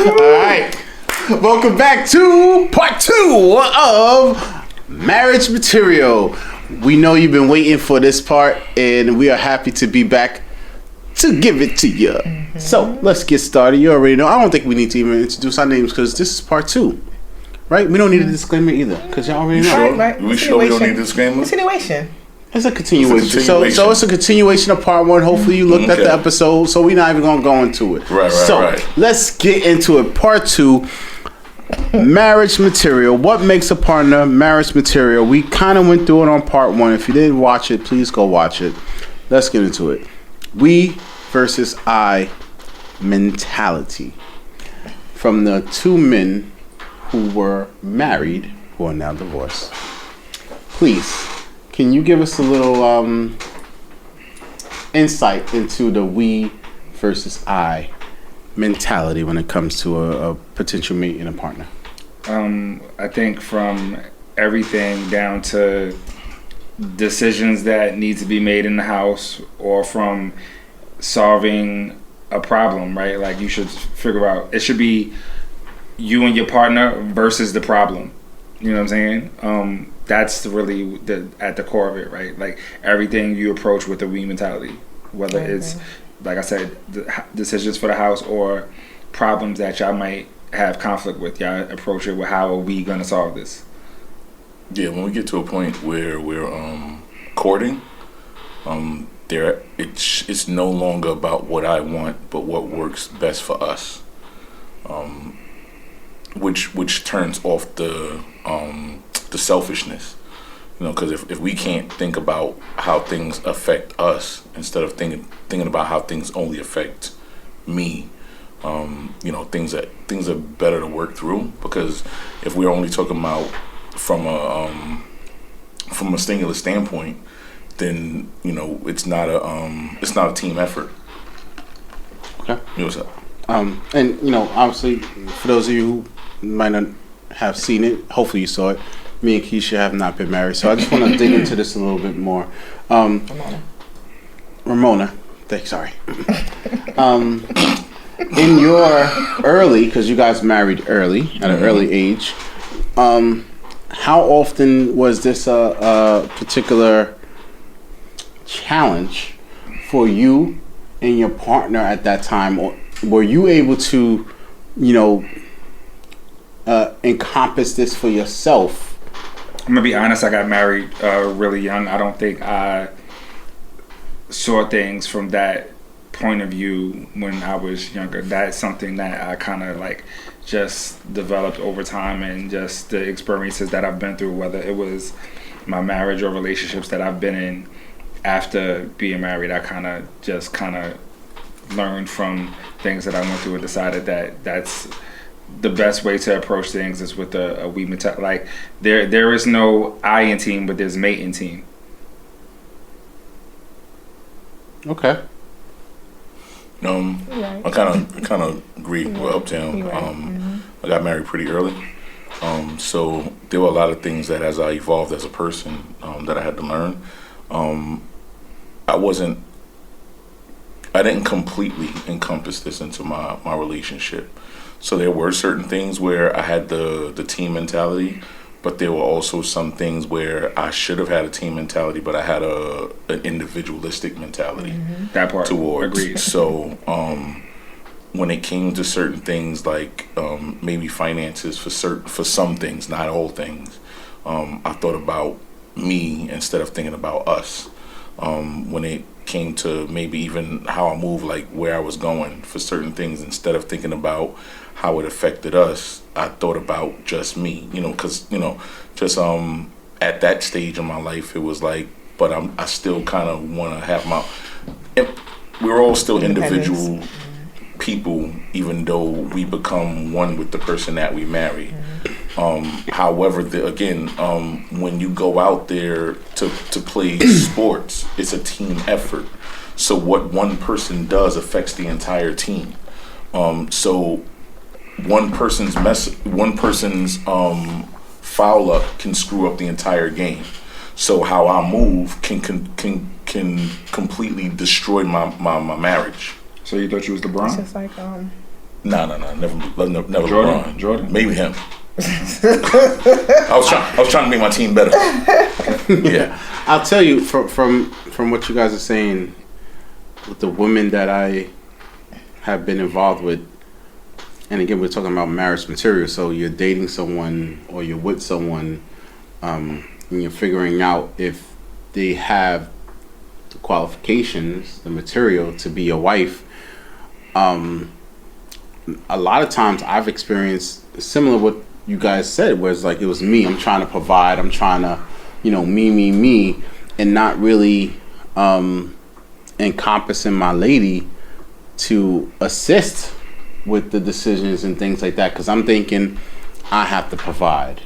right. Welcome back to part 2 of Marriage Material. We know you've been waiting for this part, and we are happy to be back to give it to you. Mm-hmm. So let's get started. You already know. I don't think we need to even introduce our names because this is part 2. Right? We don't need a disclaimer either because y'all already know. Right. We sure we don't need a disclaimer? Continuation. It's a continuation. So it's a continuation of part 1. Hopefully you looked at the episode, so we're not even going to go into it. Right. Let's get into it. Part 2, marriage material. What makes a partner marriage material? We kind of went through it on part 1. If you didn't watch it, please go watch it. Let's get into it. We versus I mentality. From the 2 men who were married, who are now divorced. Please, can you give us a little insight into the we versus I mentality when it comes to a potential mate and a partner? I think from everything down to decisions that need to be made in the house or from solving a problem, right? Like you should figure out, it should be you and your partner versus the problem. You know what I'm saying? That's really at the core of it, right? Like everything you approach with the we mentality, whether it's, like I said, the decisions for the house or problems that y'all might have conflict with. Y'all approach it with how are we going to solve this? Yeah, when we get to a point where we're courting, it's no longer about what I want, but what works best for us. Which turns off the selfishness, because if we can't think about how things affect us instead of thinking about how things only affect me, things are better to work through. Because if we're only talking about from a singular standpoint, then it's not a team effort. Okay. What's up? And obviously, for those of you who might not have seen it, hopefully you saw it. Me and Keisha have not been married, so I just want to dig into this a little bit more. Ramona, sorry. In your early, because you guys married early, at an early age, how often was this a particular challenge for you and your partner at that time? Or were you able to, encompass this for yourself? I'm gonna be honest, I got married really young. I don't think I saw things from that point of view when I was younger. That's something that I kind of just developed over time, and just the experiences that I've been through, whether it was my marriage or relationships that I've been in after being married. I kind of learned from things that I went through and decided that that's the best way to approach things is with a we mentality. Like there is no I in team, but there's mate in team. Okay. I kind of agree with Uptown. I got married pretty early, so there were a lot of things that as I evolved as a person that I had to learn. I didn't completely encompass this into my relationship. So there were certain things where I had the team mentality, but there were also some things where I should have had a team mentality, but I had an individualistic mentality. That part, towards. Agreed. So when it came to certain things like maybe finances for some things, not all things, I thought about me instead of thinking about us. When it came to maybe even how I move, like where I was going for certain things, instead of thinking about how it affected us, I thought about just me, because, just at that stage in my life, it was like, but I still kind of want to have we're all still individual people, even though we become one with the person that we marry. However, when you go out there to play sports, it's a team effort. So what one person does affects the entire team. So one person's foul up can screw up the entire game. So how I move can completely destroy my marriage. So you thought you was LeBron? It's just like No, No, never LeBron. Jordan? Maybe him. I was trying to make my team better. Yeah. I'll tell you from what you guys are saying, with the women that I have been involved with, and again we're talking about marriage material. So you're dating someone or you're with someone, and you're figuring out if they have the qualifications, the material to be a wife. A lot of times I've experienced similar what you guys said, where it's like it was me. I'm trying to provide. I'm trying to, me, and not really encompassing my lady to assist with the decisions and things like that. Because I'm thinking I have to provide.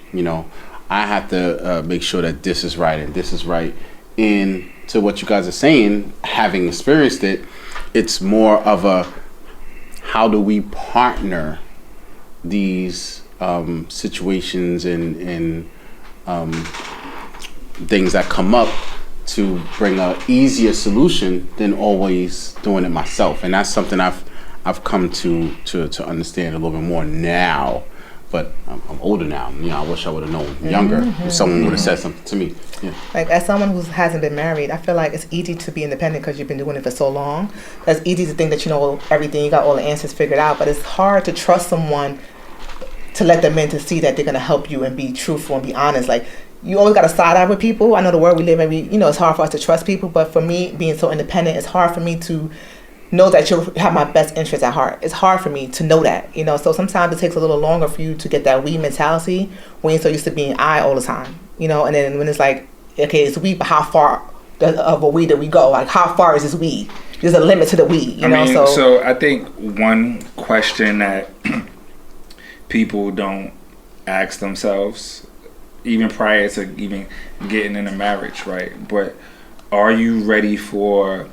I have to make sure that this is right and this is right. And to what you guys are saying, having experienced it, it's more of a how do we partner these situations and things that come up to bring a easier solution than always doing it myself. And that's something I've come to understand a little bit more now. But I'm older now. I wish I would have known younger. If someone would have said something to me. Yeah. Like, as someone who hasn't been married, I feel like it's easy to be independent because you've been doing it for so long. It's easy to think that you know everything, you got all the answers figured out, but it's hard to trust someone to let them in to see that they're going to help you and be truthful and be honest. Like, you always got to side eye with people. I know the world we live in, it's hard for us to trust people, but for me, being so independent, it's hard for me to know that you have my best interest at heart. It's hard for me to know that, so sometimes it takes a little longer for you to get that we mentality when you're so used to being I all the time, and then when it's like, okay, it's we, but how far of a we do we go? Like, how far is this we? There's a limit to the we, So I think one question that people don't ask themselves, even prior to even getting in a marriage, right? But are you ready for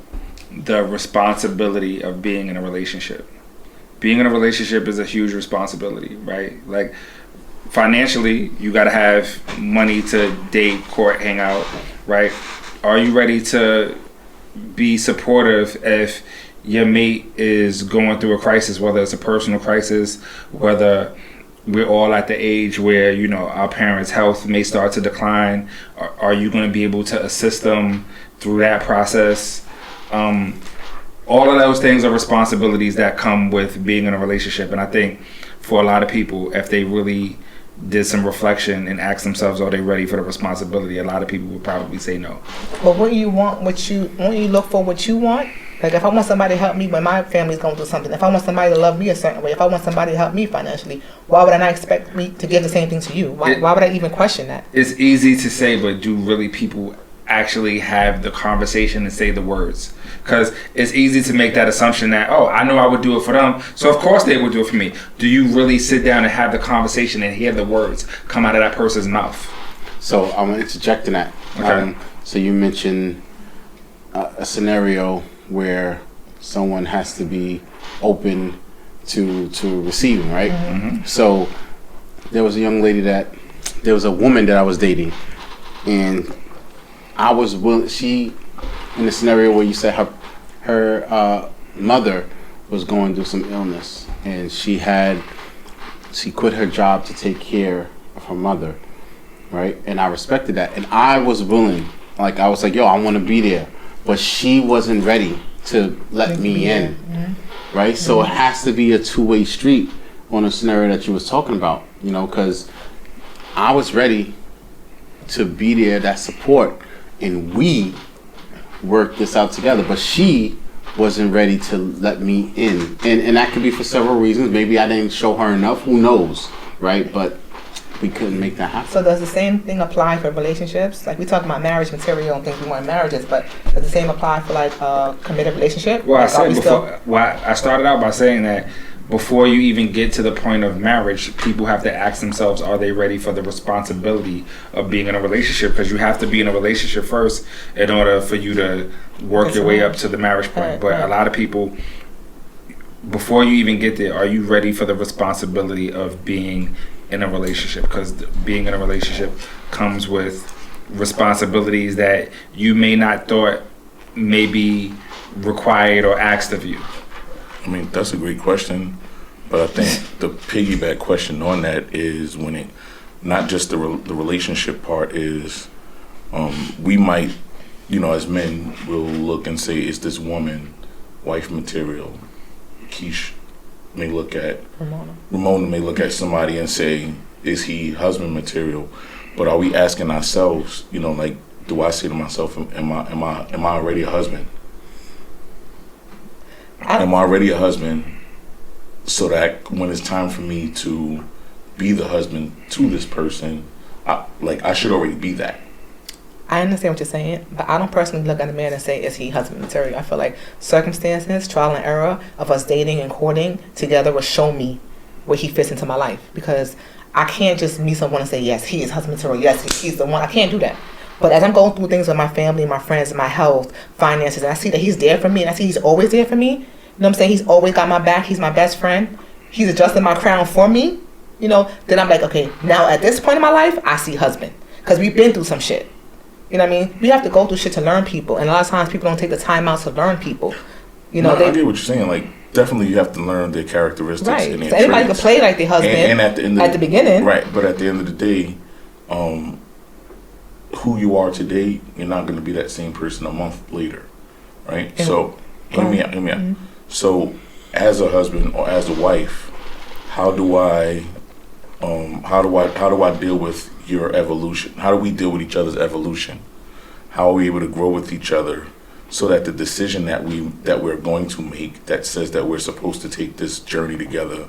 the responsibility of being in a relationship? Being in a relationship is a huge responsibility, right? Like, financially, you got to have money to date, court, hang out, right? Are you ready to be supportive if your mate is going through a crisis, whether it's a personal crisis, whether we're all at the age where, our parents' health may start to decline? Are you going to be able to assist them through that process? All of those things are responsibilities that come with being in a relationship. And I think for a lot of people, if they really did some reflection and asked themselves, are they ready for the responsibility? A lot of people would probably say no. But when you look for what you want, like if I want somebody to help me when my family's going through something, if I want somebody to love me a certain way, if I want somebody to help me financially, why would I not expect me to give the same thing to you? Why would I even question that? It's easy to say, but do really people actually have the conversation and say the words? Because it's easy to make that assumption that, I know I would do it for them, so of course they would do it for me. Do you really sit down and have the conversation and hear the words come out of that person's mouth? So I'm going to interject in that. Okay. So you mentioned a scenario where someone has to be open to receiving, right? Mm-hmm. So there was a woman that I was dating, and I was willing. She, in the scenario where you said her mother was going through some illness, and she quit her job to take care of her mother, right? And I respected that, and I was willing. Like, I was like, yo, I want to be there, but she wasn't ready to let me in, right? So it has to be a two-way street on a scenario that you was talking about, because I was ready to be there, that support, and we work this out together, but she wasn't ready to let me in, and that could be for several reasons. Maybe I didn't show her enough, who knows, right? But we couldn't make that happen. So does the same thing apply for relationships? Like, we talk about marriage material and things we want in marriages, but does the same apply for like a committed relationship? Well, like, I started out by saying that before you even get to the point of marriage, people have to ask themselves, are they ready for the responsibility of being in a relationship? Because you have to be in a relationship first in order for you to work your way up to the marriage point. But a lot of people, before you even get there, are you ready for the responsibility of being in a relationship? Because being in a relationship comes with responsibilities that you may not thought may be required or asked of you. I mean, that's a great question. But I think the piggyback question on that is when it, not just the relationship part is, we might, as men will look and say, is this woman wife material? Keish may look at, Ramona may look at somebody and say, is he husband material? But are we asking ourselves, like, do I say to myself, am I already a husband? Am I already a husband so that when it's time for me to be the husband to this person, I should already be that. I understand what you're saying, but I don't personally look at a man and say, is he husband material? I feel like circumstances, trial and error of us dating and courting together will show me where he fits into my life. Because I can't just meet someone and say, yes, he is husband material. Yes, he's the one. I can't do that. But as I'm going through things with my family, my friends, my health, finances, and I see that he's there for me, and I see he's always there for me, you know what I'm saying? He's always got my back. He's my best friend. He's adjusting my crown for me, then I'm like, okay, now at this point in my life, I see husband. Because we've been through some shit. You know what I mean? We have to go through shit to learn people. And a lot of times people don't take the time out to learn people. I get what you're saying. Like, definitely you have to learn their characteristics. Right. And their So anybody traits. can play like their husband and at the end at the beginning. Right. But at the end of the day, who you are today, you're not going to be that same person a month later. Right? And so, hear me out. Mm-hmm. So, as a husband or as a wife, how do I deal with your evolution? How do we deal with each other's evolution? How are we able to grow with each other so that the decision that we're going to make that says that we're supposed to take this journey together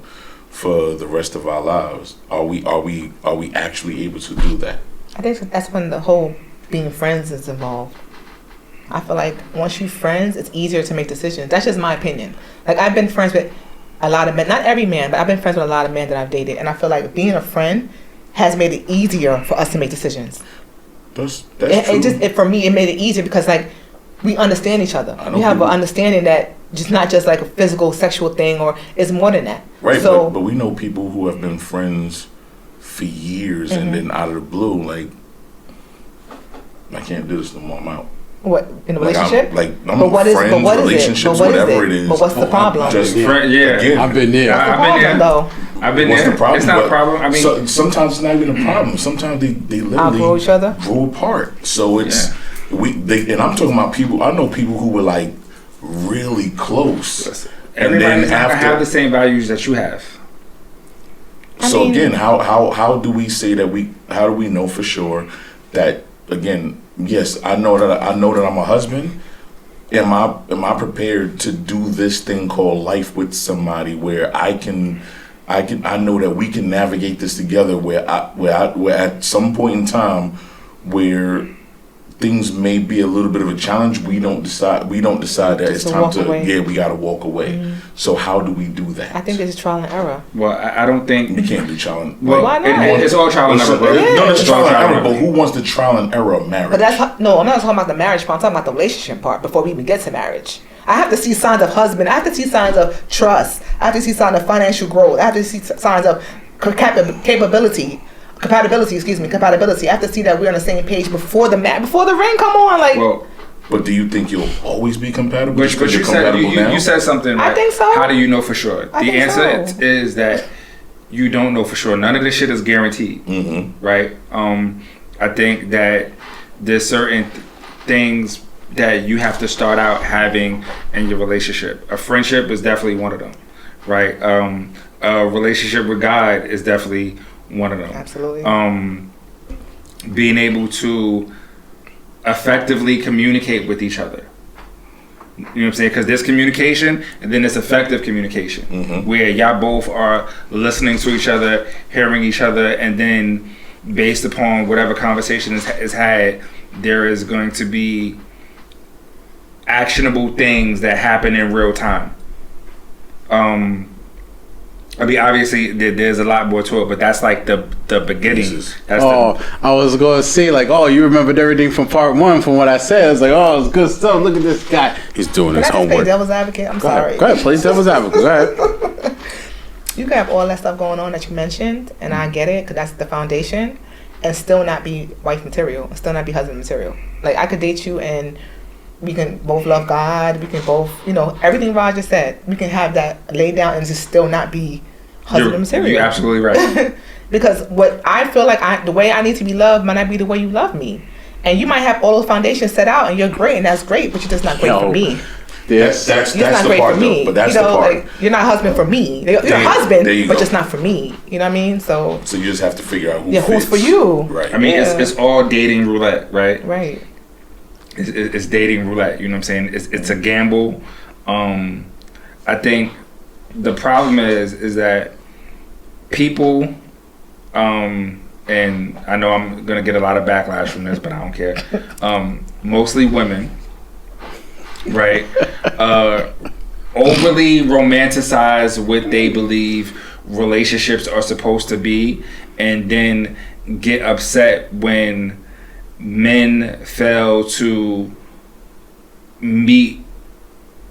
for the rest of our lives, are we actually able to do that? I think that's when the whole being friends is involved. I feel like once you're friends, it's easier to make decisions. That's just my opinion. Like, I've been friends with a lot of men, not every man, but I've been friends with a lot of men that I've dated, and I feel like being a friend has made it easier for us to make decisions. That's true. For me, it made it easier because, like, we understand each other. We have an understanding that just not just like a physical, sexual thing, or it's more than that. Right, So, but we know people who have been friends for years and then out of the blue, like, I can't do this no more, I'm out. what, in a relationship? I'm but what is, friends, but what is relationships, it? But what whatever is it it? is. But what's the problem? Just Yeah. I've been there. What's the I've been problem, there. though? I've been What's there. the problem? It's not a But problem. I mean, sometimes it's not even a problem. Sometimes they literally Outgrow each other? grow apart. So it's and I'm talking about people. I know people who were like really close, and then everybody's not gonna have the after. same values that you have. So again, how do we say that how do we know for sure that, again, yes, I know that I'm a husband. Am I prepared to do this thing called life with somebody where I know that we can navigate this together, where at some point in time where things may be a little bit of a challenge, we don't decide that it's to time walk to away. we gotta walk away. So how do we do that? I think this is trial and error. Well, I don't think. we can't do trial and Well, Why not? it's all trial and error, bro. No, it's It's all trial and error, but who wants the trial and error of marriage? But I'm not talking about the marriage part. I'm talking about the relationship part before we even get to marriage. I have to see signs of husband. I have to see signs of trust. I have to see signs of financial growth. I have to see signs of compatibility. I have to see that we're on the same page before the ring come on. Like, Well, But do you think you'll always be compatible? but just 'cause you you're said compatible now? you said something. I Right? think so. How do you know for sure? I The think answer so. is that you don't know for sure. None of this shit is guaranteed, right? I think that there's certain things that you have to start out having in your relationship. A friendship is definitely one of them, right? A relationship with God is definitely one of them. absolutely. Being able to effectively communicate with each other. You know what I'm saying? Because there's communication and then there's effective communication where y'all both are listening to each other, hearing each other, and then based upon whatever conversation is had, there is going to be actionable things that happen in real time. I mean, obviously, there's a lot more to it, but that's like the beginning. Jesus. That's I was going to say, like, you remembered everything from part one from what I said. I was like, it's good stuff. Look at this guy. He's doing Can his I just play homework. devil's advocate? I'm sorry. Go ahead, play devil's advocate. Go ahead. You can have all that stuff going on that you mentioned, and I get it, because that's the foundation, and still not be wife material, and still not be husband material. Like, I could date you, and we can both love God, we can both, everything Roger said, we can have that laid down and just still not be husband material. You're absolutely right. Because what I feel like the way I need to be loved might not be the way you love me. And you might have all those foundations set out and you're great and that's great, but you're just not great for me. That's You're not the great part for me. though. But that's you know, the part. like you're not a husband for me. You're a husband, there you but go. just not for me. You know what I mean? So So you just have to figure out who yeah, who's fits. for you? Right. I mean, Yeah. it's all dating roulette, right? Right. It's dating roulette. You know what I'm saying? It's a gamble. I think the problem is that people, and I know I'm gonna get a lot of backlash from this, but I don't care. Mostly women, right? Overly romanticize what they believe relationships are supposed to be, and then get upset when men fail to meet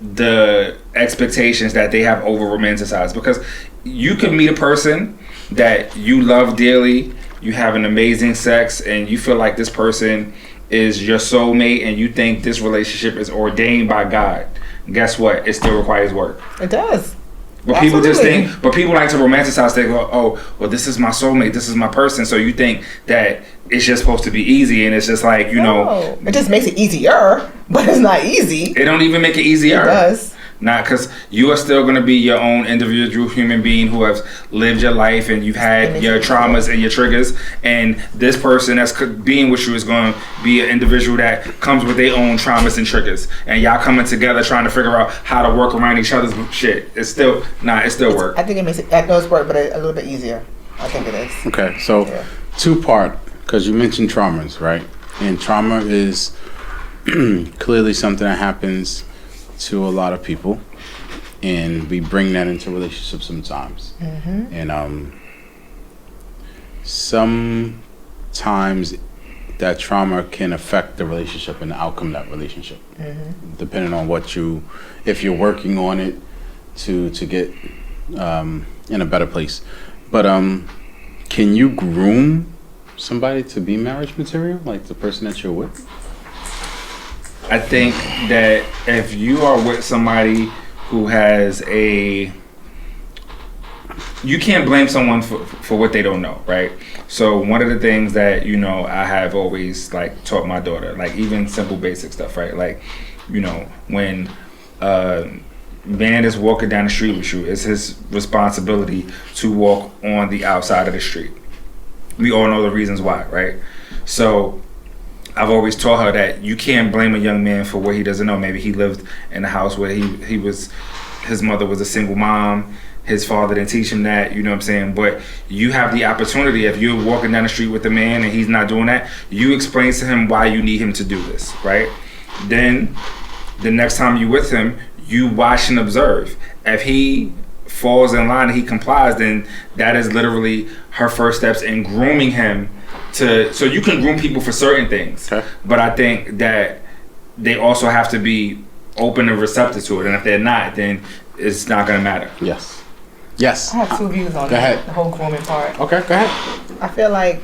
the expectations that they have over romanticized. Because you can meet a person that you love dearly, you have an amazing sex, and you feel like this person is your soulmate, and you think this relationship is ordained by God. Guess what? It still requires work. It does. But people just Absolutely. think, but people like to romanticize. They go, "Oh, well, this is my soulmate. This is my person." So you think that it's just supposed to be easy, and it's just like No, it just makes it easier, but it's not easy. it don't even make it easier. It does. Not because you are still going to be your own individual human being who has lived your life and you've had your traumas and your triggers. And this person that's being with you is going to be an individual that comes with their own traumas and triggers. And y'all coming together trying to figure out how to work around each other's shit. It's still work. I think it makes it, I know it's work, but a little bit easier. I think it is. Okay, so Yeah. two-part, because you mentioned traumas, right? And trauma is clearly something that happens to a lot of people, and we bring that into relationships sometimes. And sometimes that trauma can affect the relationship and the outcome of that relationship, depending on if you're working on it to get in a better place. But can you groom somebody to be marriage material, like the person that you're with? I think that if you are with somebody who has you can't blame someone for what they don't know, right? So one of the things that, I have always like taught my daughter, like even simple basic stuff, right? Like, when man is walking down the street with you, it's his responsibility to walk on the outside of the street. We all know the reasons why, right? So I've always taught her that you can't blame a young man for what he doesn't know. Maybe he lived in a house where his mother was a single mom. His father didn't teach him that, you know what I'm saying? But you have the opportunity, if you're walking down the street with a man and he's not doing that, you explain to him why you need him to do this, right? Then the next time you're with him, you watch and observe. If he falls in line and he complies, then that is literally her first steps in grooming him so you can groom people for certain things. Okay. But I think that they also have to be open and receptive to it. And if they're not, then it's not going to matter. Yes. Yes. I have two views on Go ahead. the whole grooming part. Okay, go ahead. I feel like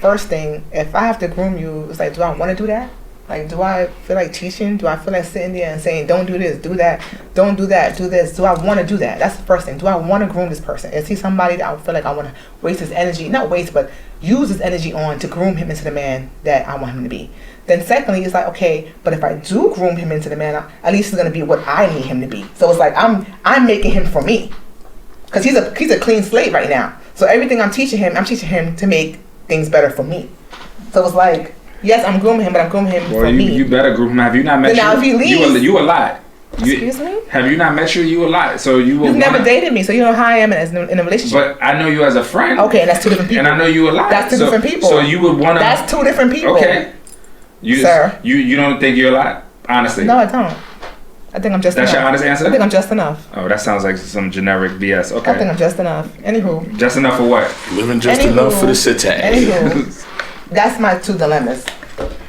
first thing, if I have to groom you, it's like, do I want to do that? Like, do I feel like teaching? Do I feel like sitting there and saying, don't do this, do that, don't do that, do this? Do I want to do that? That's the first thing. Do I want to groom this person? Is he somebody that I feel like I want to waste his energy? Not waste, but use his energy on to groom him into the man that I want him to be. Then secondly, it's like, okay, but if I do groom him into the man, at least he's going to be what I need him to be. So it's like, I'm making him for me. Because he's a clean slate right now. So everything I'm teaching him to make things better for me. So it's like, yes, I'm grooming him, but I'm grooming him for me. You better group him. Have you not met Then now if he leaves- you a lot. Excuse me? Have you not met you a lot? So you will You've never dated me, so you know how I am in a relationship. But I know you as a friend. Okay, and that's two different people. And I know you a lot. That's two different people. So you would want to. That's two different people. Okay. Sir. You don't think you're a lot? Honestly. No, I don't. I think I'm just That's enough. your honest answer? I think I'm just enough. Oh, that sounds like some generic BS. I think Okay. I'm just enough. Anywho. Just enough for what? Living just Anywho. enough for the city. Anywho. That's my two dilemmas.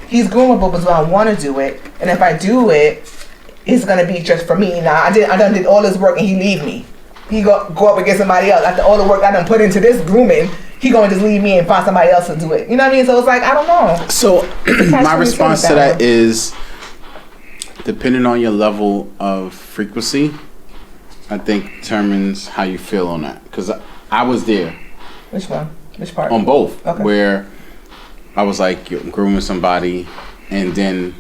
He's groomable, but do I want to do it? And if I do it, it's gonna be just for me. Now I done did all this work and he leave me. He go up against somebody else after all the work I done put into this grooming. He gonna just leave me and find somebody else to do it. You know what I mean? So it's like, I don't know. So my 22 response to with that that one. is, depending on your level of frequency, I think, determines how you feel on that. Because I was there Which one? Which part? on both, Okay. where I was like grooming somebody, and then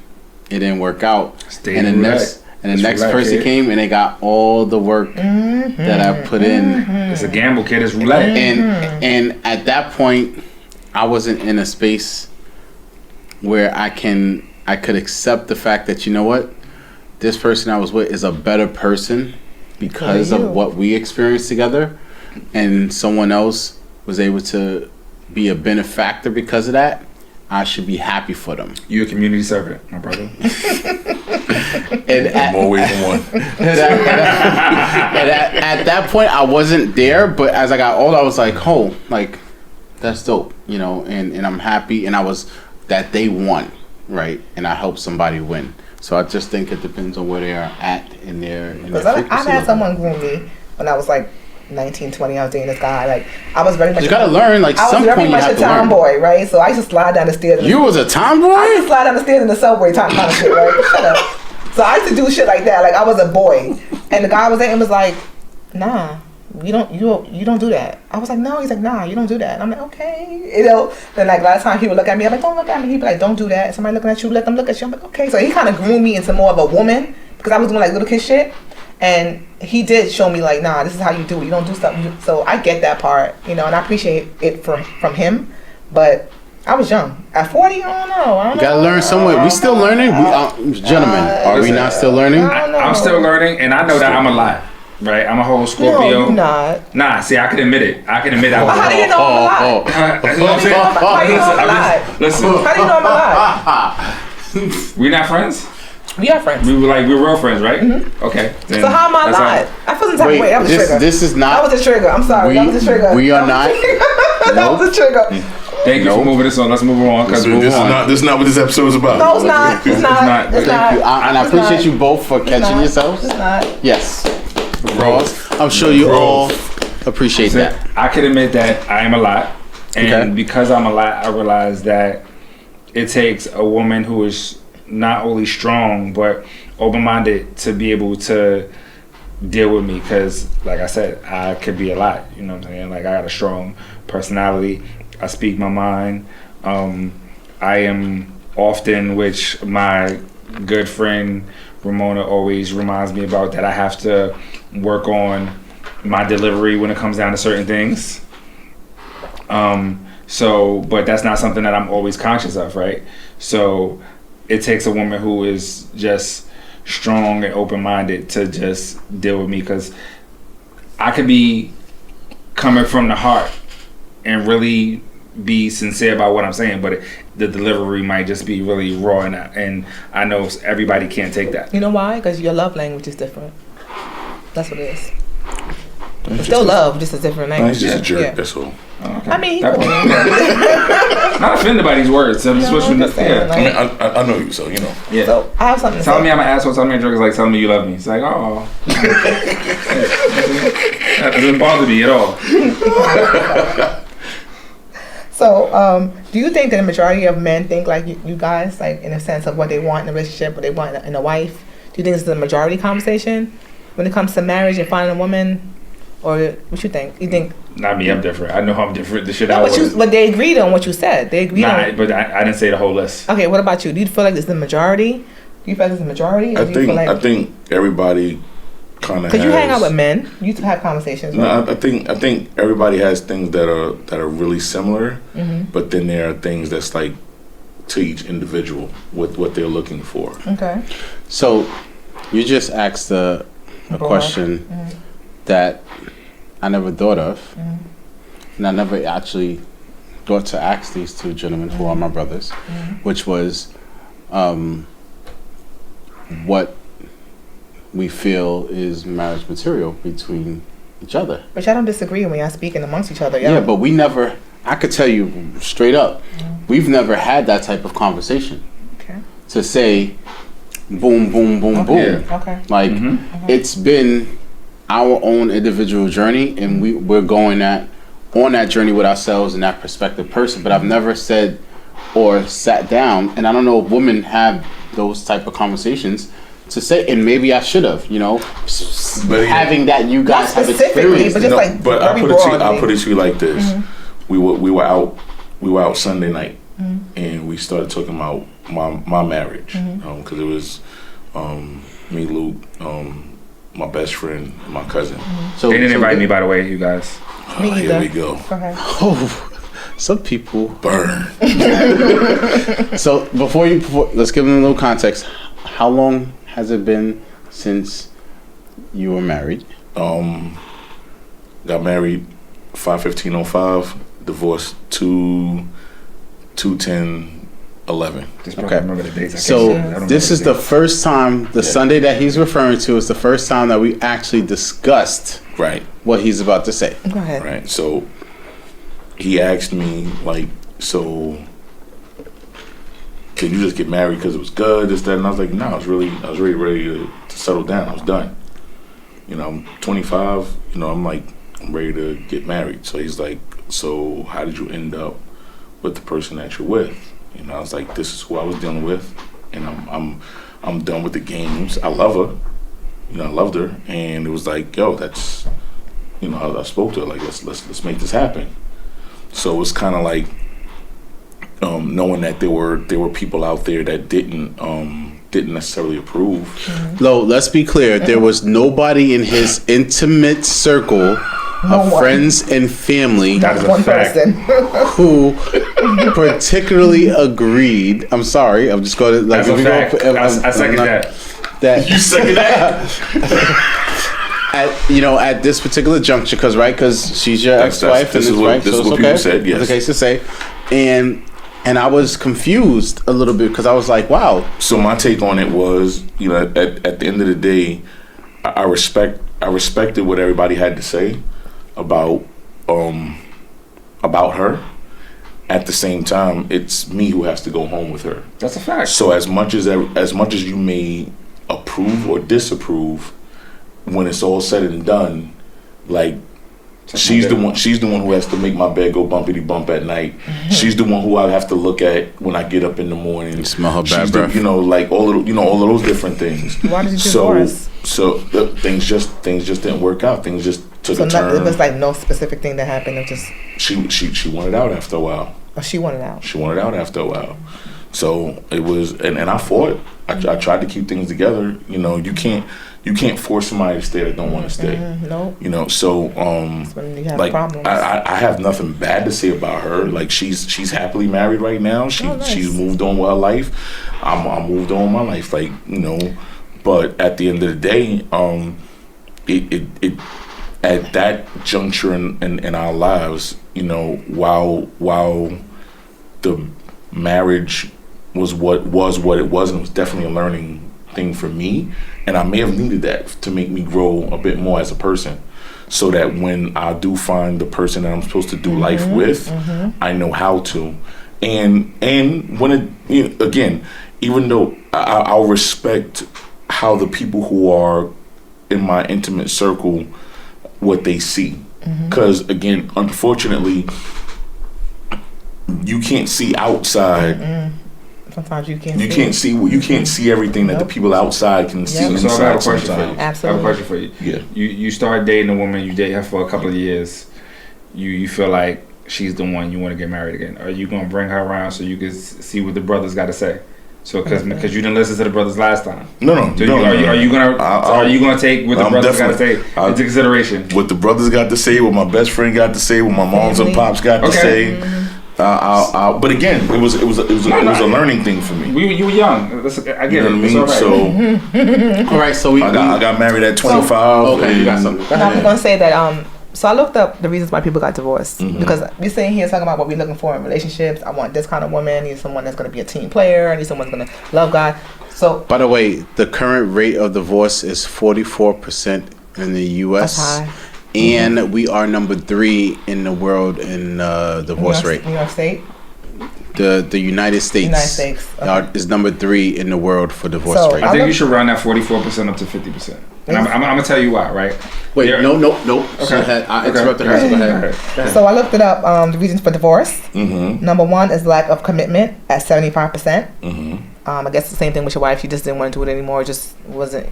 it didn't work out. Stay And the roulette. next, and the It's next roulette, person kid. came and they got all the work that I put in. It's a gamble, kid. It's roulette. And at that point, I wasn't in a space where I could accept the fact that, you know what, this person I was with is a better person because Because of of you. what we experienced together, and someone else was able to be a benefactor because of that. I should be happy for them. You a community servant, my brother. And at, More ways than one. at that point, I wasn't there, but as I got older, I was like, oh, like, that's dope, you know, and I'm happy, and I was, that they won, right? And I helped somebody win. So I just think it depends on where they are at in their Because I've frequency had level. someone groom me when I was like 19, 20. I was dating this guy. Like, I was very much. You gotta learn, like, I was some very point you much have a to learn. tomboy, right? So I used to slide down the stairs. You was a I used tomboy? to slide down the stairs in the subway kind of shit, right? Shut up. So I used to do shit like that. Like, I was a boy, and the guy was there and was like, "Nah, you don't do that." I was like, "No." He's like, "Nah, you don't do that." And I'm like, "Okay," you know. Then like last time he would look at me, I'm like, "Don't look at me." He'd be like, "Don't do that." Somebody looking at you, let them look at you. I'm like, "Okay." So he kind of groomed me into more of a woman because I was doing like little kid shit, and he did show me like, "Nah, this is how you do it. You don't do something." So I get that part, you know, and I appreciate it from him, but. I was young. At 40, I don't know. You gotta learn somewhere. We still learning? Gentlemen, are we listen, not still learning? I don't know. I'm still learning, and I know that I'm a lot. Right? I'm a whole Scorpio. No, you're not. Nah, see, I can admit it. I can admit I was. How do you know I'm a lie? Oh, You know what I'm saying? How do you know I'm a lie? Listen, How do you know I'm a lie? we not friends. We are friends. We were like, we're real friends, right? Okay. then So how am I that's lying? I feel some type of way. That was a trigger. this is not. That was a trigger. I'm sorry. That was a trigger. We are not. That was a trigger. Thank you for moving this on. Let's move on. Cause This is not what this episode is about. No, it's not. It's not. not. It's Thank you. not. And I It's appreciate not. you both for It's catching not. yourselves. It's not. Yes. I'm sure you all appreciate that. I can admit that I am a lot, and Okay. because I'm a lot, I realize that it takes a woman who is not only strong but open-minded to be able to deal with me. Because, like I said, I could be a lot. You know what I'm saying? Like, I got a strong personality. I speak my mind. I am often, which my good friend Ramona always reminds me about, that I have to work on my delivery when it comes down to certain things. But that's not something that I'm always conscious of, right? So it takes a woman who is just strong and open-minded to just deal with me, because I could be coming from the heart and really be sincere about what I'm saying, but the delivery might just be really raw, and I know everybody can't take that. You know why? Because your love language is different. That's what it is. It's still love, just a different language. He's just a jerk. Yeah. That's all. I mean, he That- cool. Not offended by these words. I'm just No, wishing I'm that. just saying, Yeah. like- I know you, so you know. Yeah. So I have something to Telling say. me I'm an asshole, telling me a jerk is like telling me you love me. It's like, oh. That doesn't bother me at all. So, do you think that the majority of men think like you guys, like in a sense of what they want in a relationship, what they want in a wife? Do you think this is a majority conversation when it comes to marriage and finding a woman, or what you think? You think? Not me, I'm different. I know I'm different. The shit I No, was. but they agreed on what you said. They agreed Nah, on. but I didn't say the whole list. Okay, what about you? Do you feel like this is the majority? Do you feel like this is the majority? Or I do you feel like, think everybody kind of. because you hang out with men, you have conversations. No, Right? I think everybody has things that are really similar, Mm-hmm. but then there are things that's like to each individual with what they're looking for. Okay. So, you just asked a Broad. question that I never thought of, Mm-hmm. and I never actually thought to ask these two gentlemen who are my brothers, which was what we feel is marriage material between each other. Which I don't disagree when y'all speaking amongst each other. Yeah, but we never, I could tell you straight up, we've never had that type of conversation Okay. to say boom, boom, boom, boom. Yeah. Okay. Like, it's been our own individual journey, and we're going on that journey with ourselves and that perspective person. But I've never said or sat down, and I don't know if women have those type of conversations, to say, and maybe I should have, But having that you guys have specifically, experienced. but just like but very I'll broadly. put it to you like this: we were out Sunday night, and we started talking about my marriage, because it was me, Luke, my best friend, and my cousin. So, They didn't invite me, by the way, you guys. Me Here either. we go. Go ahead. Oh, some people. Burn. So before let's give them a little context. How long has it been since you were married? Got married 5/15/05. Divorced 2/10/11. Just Okay. remember the dates. I So can't- I don't this remember is the first time, the Sunday that he's referring to is the first time that we actually discussed Right. what he's about to say. Go ahead. Right. So he asked me so can you just get married because it was good, this, that, and I was like, no, I was really ready to settle down. I was done. I'm 25. I'm ready to get married. So he's like, so how did you end up with the person that you're with? I was like, this is who I was dealing with, and I'm done with the games. I love her. I loved her, and it was like, yo, that's. I spoke to her like, let's make this happen. So it was kind of like knowing that there were people out there that didn't necessarily approve. Lo, let's be clear. There was nobody in his intimate circle No of one. friends and family That is a One fact. person. who particularly agreed. I'm sorry. I'm just going to That's a fact. I second that. That You second that? at this particular juncture, because she's your That's- ex-wife, this and is what- right, this so is it's what okay. people said, yes. That's the case to say, and I was confused a little bit because I was like, wow. So my take on it was, at the end of the day, I respected what everybody had to say about her. At the same time, it's me who has to go home with her. That's a fact. So as much as you may approve or disapprove, when it's all said and done, she's the one who has to make my bed go bumpity bump at night. She's the one who I have to look at when I get up in the morning. Smell her bad She's breath. all of those different things. Why did you divorce? So things just didn't work out. Things just took So a turn. it was like no specific thing that happened. It was just She wanted out after a while. she wanted out. She wanted out after a while. So it was, and I fought. I tried to keep things together. You can't force somebody to stay that don't want to stay. No. So That's when you have problems. I have nothing bad to say about her. She's happily married right now. She's moved on with her life. I'm moved on with my life. But at the end of the day, it at that juncture in our lives, while the marriage was what it was, and it was definitely a learning thing for me, and I may have needed that to make me grow a bit more as a person, so that when I do find the person that I'm supposed to do life with, I know how to, and when it again, even though I'll respect how the people who are in my intimate circle, what they see, because again, unfortunately, you can't see outside. Sometimes you can't. You can't see everything that the people outside can see Yep. So I have a inside question for you. sometimes. I have a question for you. Yeah. You start dating a woman, you date her for a couple of years. You feel like she's the one you want to get married again. Are you gonna bring her around so you can see what the brothers got to say? So because you didn't listen to the brothers last time. No. So are you gonna take what the I'm brothers got to say definitely- into consideration? What the brothers got to say, what my best friend got to say, what my moms and Family. pops got to Okay. say. But again, it was a learning thing for me. You were young. I get You know what I it. mean? It's all right. So All right, so we I got married at 25. okay, you got and- something. Go And I was ahead. gonna say that. So I looked up the reasons why people got divorced because we're sitting here talking about what we're looking for in relationships. I want this kind of woman. I need someone that's gonna be a team player. I need someone that's gonna love God. So By the way, the current rate of divorce is 44% in the U.S. That's high. And we are number 3 in the world in divorce rate. New York State. The United States, Okay. is number 3 in the world for divorce So, rate. I think look- you should round that 44% up to 50%. And I'm gonna tell you why, right? Wait, There- no. She Okay. had, I Okay. interrupted her. So go ahead. So I looked it up. The reasons for divorce. Mhm. Number one is lack of commitment at 75%. I guess the same thing with your wife. You just didn't want to do it anymore. It just wasn't,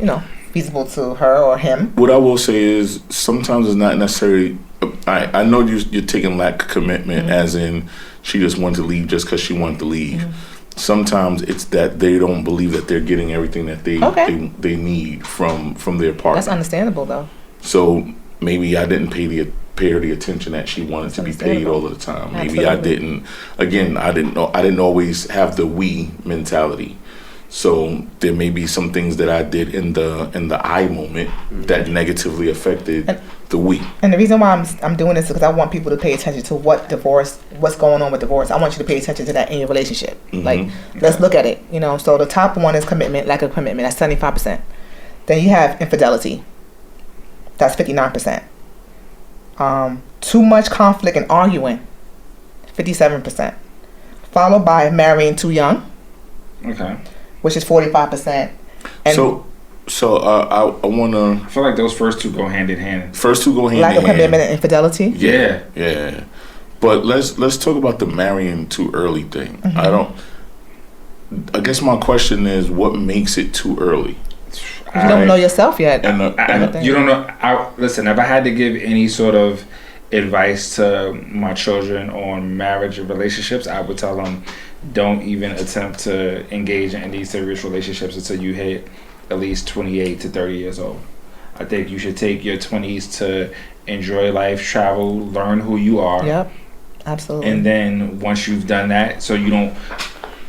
feasible to her or him. What I will say is sometimes it's not necessarily. I know you're taking lack of commitment, as in she just wanted to leave just because she wanted to leave. Sometimes it's that they don't believe that they're getting everything that they need from their partner. That's understandable, though. So maybe I didn't pay her the attention that she wanted to be paid all of the time. Maybe I didn't. Again, I didn't know. I didn't always have the we mentality. So there may be some things that I did in the I moment that negatively affected the we. And the reason why I'm doing this is because I want people to pay attention to what's going on with divorce. I want you to pay attention to that in your relationship. Like, let's look at it. So the top one is commitment, lack of commitment. That's 75%. Then you have infidelity. That's 59%. Too much conflict and arguing. 57%. Followed by marrying too young. Okay. Which is 45%. And So I want to. I feel like those first two go hand in hand. First two go hand in hand. Lack of commitment and infidelity. Yeah. But let's talk about the marrying too early thing. I guess my question is, what makes it too early? You don't know yourself yet. You don't know. Listen, if I had to give any sort of advice to my children on marriage and relationships, I would tell them, don't even attempt to engage in any serious relationships until you hit at least 28 to 30 years old. I think you should take your 20s to enjoy life, travel, learn who you are. Yep, absolutely. And then once you've done that, so you don't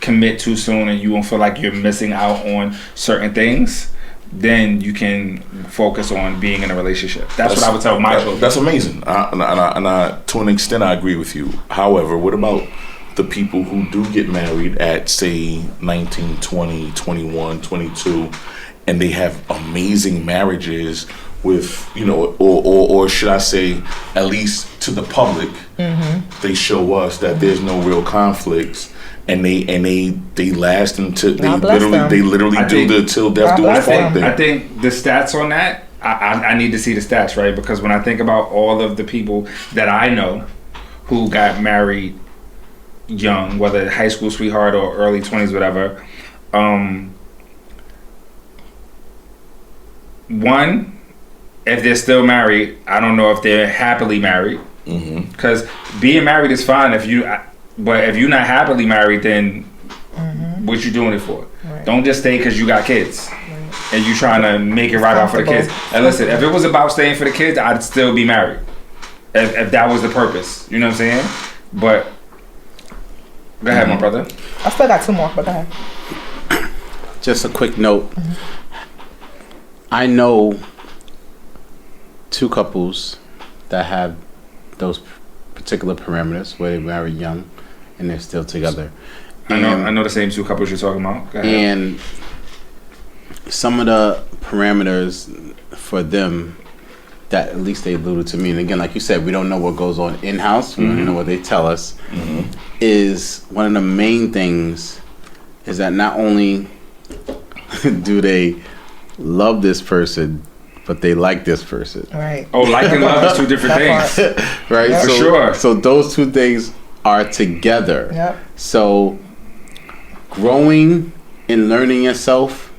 commit too soon and you won't feel like you're missing out on certain things, then you can focus on being in a relationship. That's what I would tell my children. That's amazing. And to an extent, I agree with you. However, what about the people who do get married at, say, 19, 20, 21, 22, and they have amazing marriages with, or should I say, at least to the public, they show us that there's no real conflicts. And they last until they literally do the till death do us part thing. I think the stats on that, I need to see the stats, right? Because when I think about all of the people that I know who got married young, whether high school sweetheart or early 20s, whatever, one, if they're still married, I don't know if they're happily married. Because being married is fine but if you're not happily married, then what you doing it for? Right. Don't just stay because you got kids and you trying to make it right off for the kids. And listen, if it was about staying for the kids, I'd still be married. If that was the purpose, you know what I'm saying? But go ahead, my brother. I still got two more, but go ahead. Just a quick note. I know two couples that have those particular parameters where they marry young and they're still together. I know the same two couples you're talking about. Go ahead. And some of the parameters for them that at least they alluded to me, and again, like you said, we don't know what goes on in-house, we don't know what they tell us, is one of the main things is that not only do they love this person, but they like this person. Right. Oh, like and love is two different things. Right? Yep. For sure. So those two things are together. Yep. So growing and learning yourself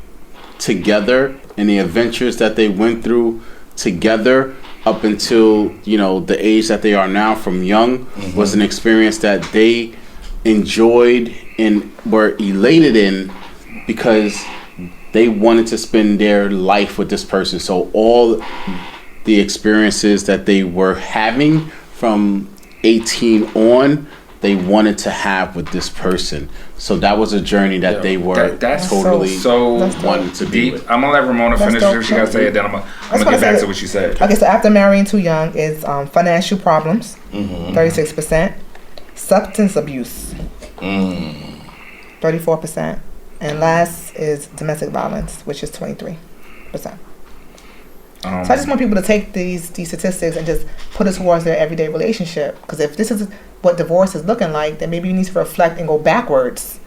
together and the adventures that they went through together up until, the age that they are now from young was an experience that they enjoyed and were elated in because they wanted to spend their life with this person. So all the experiences that they were having from 18 on, they wanted to have with this person. So that was a journey that they were totally wanted to be with. I'm going to let Ramona finish what she got to say, and then I'm going to get back to what she said. Okay, so after marrying too young is financial problems, 36%. Substance abuse, 34%. And last is domestic violence, which is 23%. So I just want people to take these statistics and just put it towards their everyday relationship. Because if this is what divorce is looking like, then maybe you need to reflect and go backwards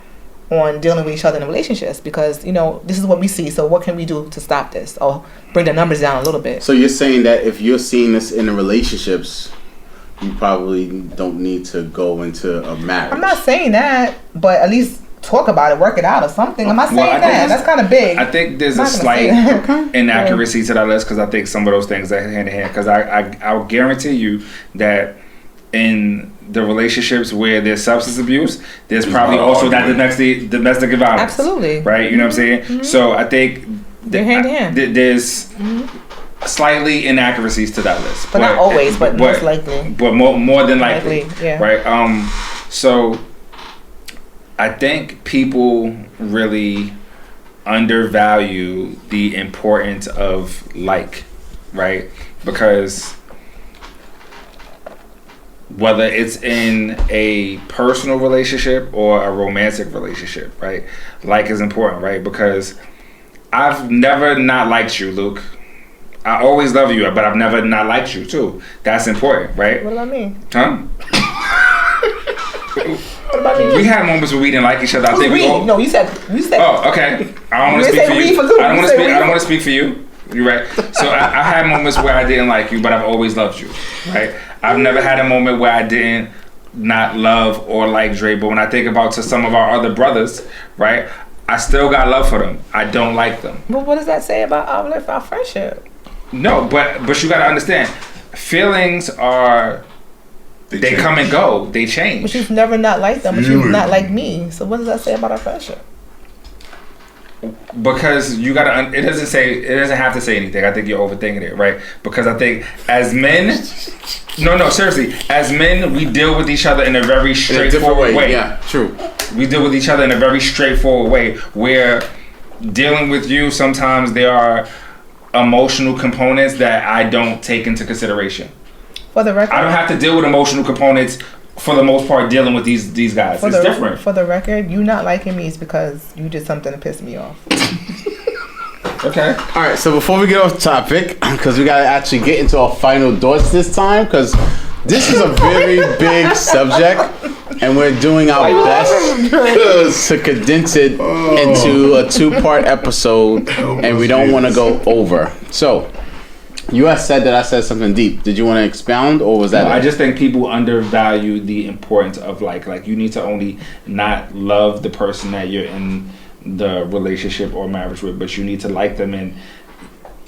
on dealing with each other in relationships. Because, this is what we see. So what can we do to stop this? Or bring the numbers down a little bit. So you're saying that if you're seeing this in the relationships, you probably don't need to go into a marriage. I'm not saying that, but at least talk about it, work it out, or something. I'm not saying I think that. That's kind of big. I think there's I'm a not gonna slight say that. inaccuracy to that list because I think some of those things are hand in hand. Because I'll guarantee you that in the relationships where there's substance abuse, there's probably also that domestic violence. Absolutely. Right? You know what I'm saying? Mm-hmm. So I think They're hand in hand. There's slightly inaccuracies to that list, But not always, but most likely. But more than likely, yeah. right? So I think people really undervalue the importance of right? Because whether it's in a personal relationship or a romantic relationship, right? Like is important, right? Because I've never not liked you, Luke. I always love you, but I've never not liked you too. That's important, right? What about me? Huh? What about me? We had moments where we didn't like each other. I think we all. No, you said. Oh, okay. I don't want to You speak said for we you. for Luke. I don't You want to said speak. we I don't for- want to speak for you. You're right. So I had moments where I didn't like you, but I've always loved you, right? I've never had a moment where I didn't not love or like Dre. But when I think about to some of our other brothers, right, I still got love for them. I don't like them. But what does that say about our friendship? No, but you gotta understand, feelings are they come and go. They But change. you've never not liked them, but you've not like me. So what does that say about our friendship? Because you gotta, it doesn't have to say anything. I think you're overthinking it, right? Because I think as men, no, seriously, as men, we deal with each other in a very In a different straightforward way. Yeah, true. We deal with each other in a very straightforward way. Where dealing with you, sometimes there are emotional components that I don't take into consideration. For the record, I don't have to deal with emotional components for the most part dealing with these guys. It's different. For the record, you not liking me is because you did something to piss me off. Okay. All right, so before we get off topic, because we got to actually get into our final thoughts this time, because this is a very big subject, and we're doing our best to condense it into a 2-part episode, and we don't want to go over. So, you had said that I said something deep. Did you want to expound, or was that? I just think people undervalue the importance of like you need to only not love the person that you're in the relationship or marriage with, but you need to like them, and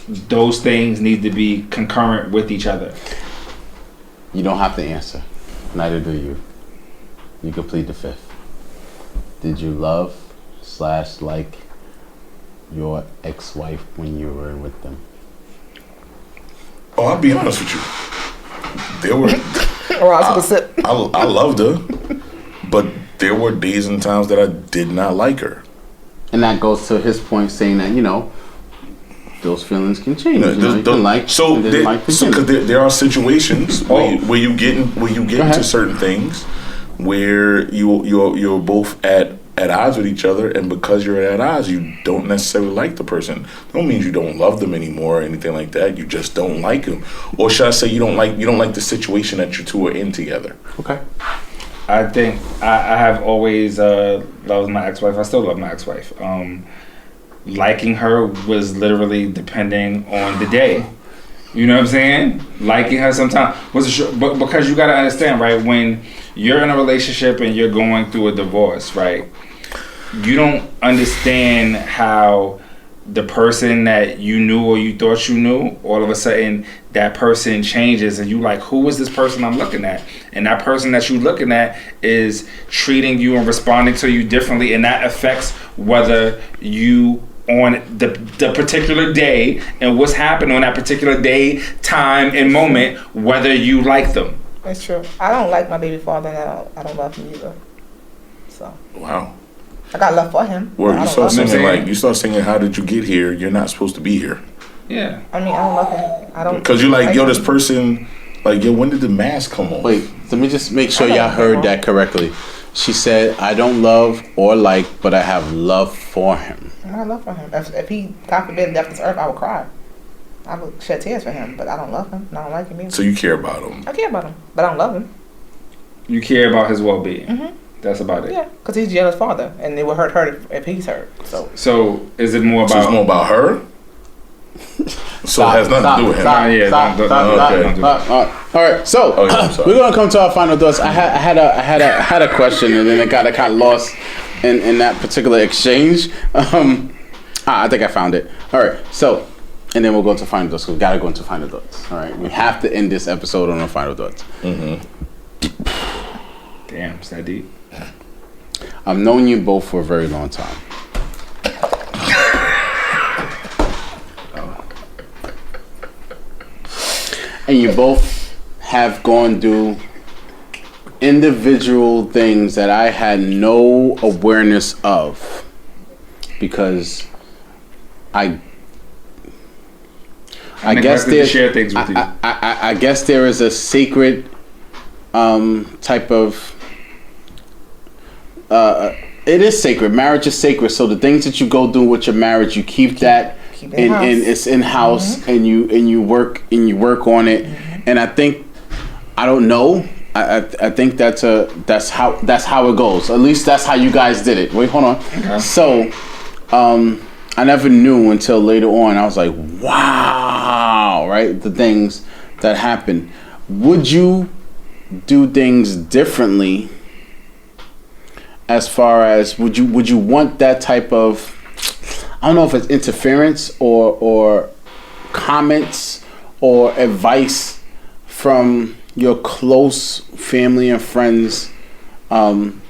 those things need to be concurrent with each other. You don't have to answer. Neither do you. You can plead the fifth. Did you love / like your ex-wife when you were with them? Oh, I'll be honest with you. There were Or I was gonna sip. I loved her, but there were days and times that I did not like her. And that goes to his point saying that, those feelings can change. You can like so and dislike so again. because there are situations where you get into ahead. certain things where you're both at odds with each other, and because you're at odds, you don't necessarily like the person. Don't mean you don't love them anymore or anything like that. You just don't like them, or should I say you don't like the situation that you two are in together. Okay. I think I have always loved my ex-wife. I still love my ex-wife. Liking her was literally depending on the day. You know what I'm saying? Liking her sometimes but because you got to understand, right? When you're in a relationship and you're going through a divorce, right? You don't understand how the person that you knew or you thought you knew, all of a sudden that person changes and you like, who is this person I'm looking at? And that person that you're looking at is treating you and responding to you differently, and that affects whether you on the particular day and what's happening on that particular day, time, and moment, whether you like them. That's true. I don't like my baby father, and I don't love him either. So Wow. I got love for him. Well, but I you don't start love him. singing you start singing, "How did you get here? You're not supposed to be here." Yeah. I mean, I don't love him. I don't. Because you're like, yo, him. this person, like, yo, when did the mask come on? Wait, let me just make sure I y'all don't heard know. that correctly. She said, I don't love or like, but I have love for him. I got love for him. If he, God forbid, left this earth, I would cry. I would shed tears for him, but I don't love him. And I don't like him either. So you care about him. I care about him, but I don't love him. You care about his well-being. Mhm. That's about it. Yeah, because he's a jealous father, and it would hurt her if he's hurt. So is it more So about? it's more about her. So it has nothing to do with him. All right, so Okay, I'm sorry. we're gonna come to our final thoughts. I had a question, and then it got kind of lost in that particular exchange. I think I found it. All right, so, and then we'll go into final thoughts. We gotta go into final thoughts. All right, we have to end this episode on our final thoughts. Damn, is that deep? I've known you both for a very long time. And you both have gone through individual things that I had no awareness of, because I guess to share things with you. I guess there is a sacred type of it is sacred. Marriage is sacred. So the things that you go through with your marriage, you keep that in it's in house, and you work on it. And I think, I don't know. I think that's how it goes. At least that's how you guys did it. Wait, hold on. Okay. So, I never knew until later on. I was like, wow, right? The things that happen. Would you do things differently? As far as would you want that type of, I don't know if it's interference or comments or advice from your close family and friends in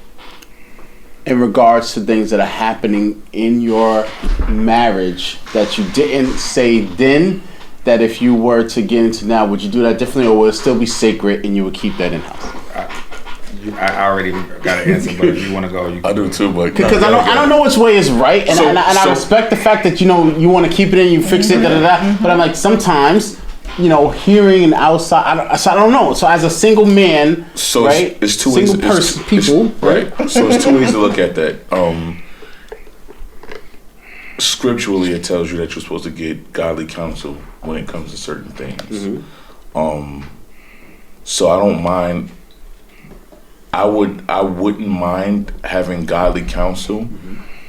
regards to things that are happening in your marriage that you didn't say then, that if you were to get into now, would you do that differently, or would it still be sacred and you would keep that in house? I already got an answer, but if you want to go, you can. I do too, but because I don't know which way is right, and I respect the fact that you want to keep it in, you fix it, but I'm like, sometimes, hearing an outside, I don't know. So as a single man, so right, it's two single ways, person, people, right? So it's two ways to look at that. Scripturally, it tells you that you're supposed to get godly counsel when it comes to certain things. So I don't mind. I wouldn't mind having godly counsel.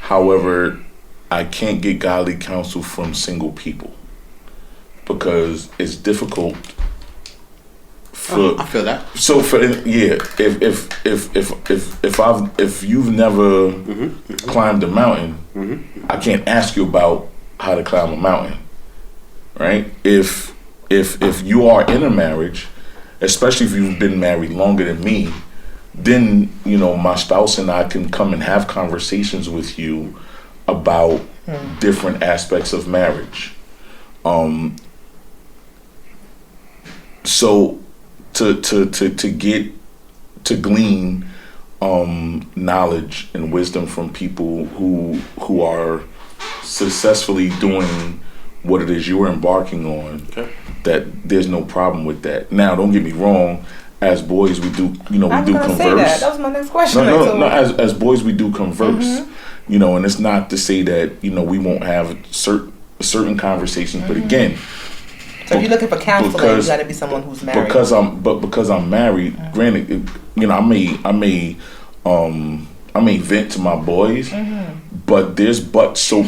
However, I can't get godly counsel from single people because it's difficult. I feel that. So if you've never climbed a mountain, I can't ask you about how to climb a mountain, right? If you are in a marriage, especially if you've been married longer than me, then my spouse and I can come and have conversations with you about different aspects of marriage. So to glean knowledge and wisdom from people who are successfully doing what it is you're embarking on, that there's no problem with that. Now, don't get me wrong. As boys, we do, we do converse. Say that. That was my next question. No. As boys, we do converse. And it's not to say that we won't have certain conversations. But again, so if you're looking for counseling, you got to be someone who's married. Because I'm married. Granted, I may vent to my boys, but there's so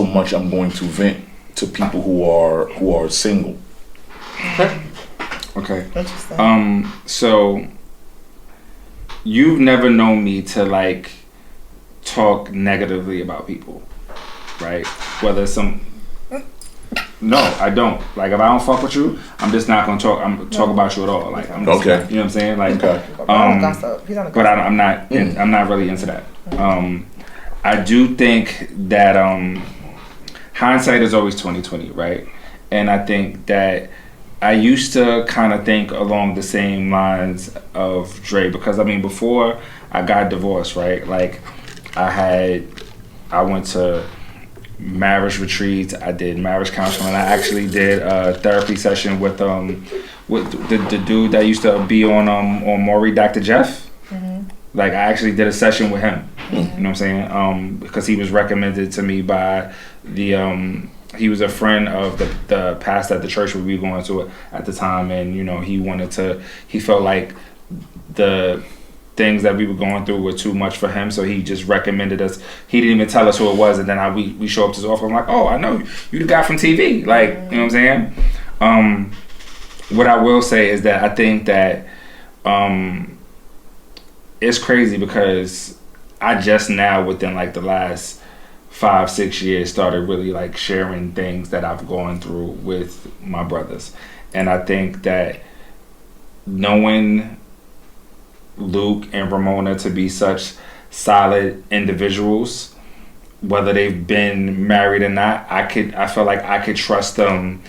much I'm going to vent to people who are single. Okay. So you've never known me to talk negatively about people, right? Whether no, I don't. If I don't fuck with you, I'm just not gonna talk. I'm talk about you at all. I'm just, okay. You know what I'm saying? But I'm not. I'm not really into that. I do think that hindsight is always 20/20, right? And I think that I used to kind of think along the same lines of Dre, because before I got divorced, right? I went to marriage retreats. I did marriage counseling. I actually did a therapy session with the dude that used to be on Maury, Dr. Jeff. I actually did a session with him. You know what I'm saying? Because he was recommended to me by the he was a friend of the pastor at the church we were going to at the time, and he felt like the things that we were going through were too much for him, so he just recommended us. He didn't even tell us who it was, and then we show up to his office. I'm like, oh, I know you the guy from TV, you know what I'm saying? What I will say is that I think that it's crazy because I just now within like the last 5-6 years started really like sharing things that I've gone through with my brothers, and I think that knowing Luke and Ramona to be such solid individuals, whether they've been married or not, I feel like I could trust them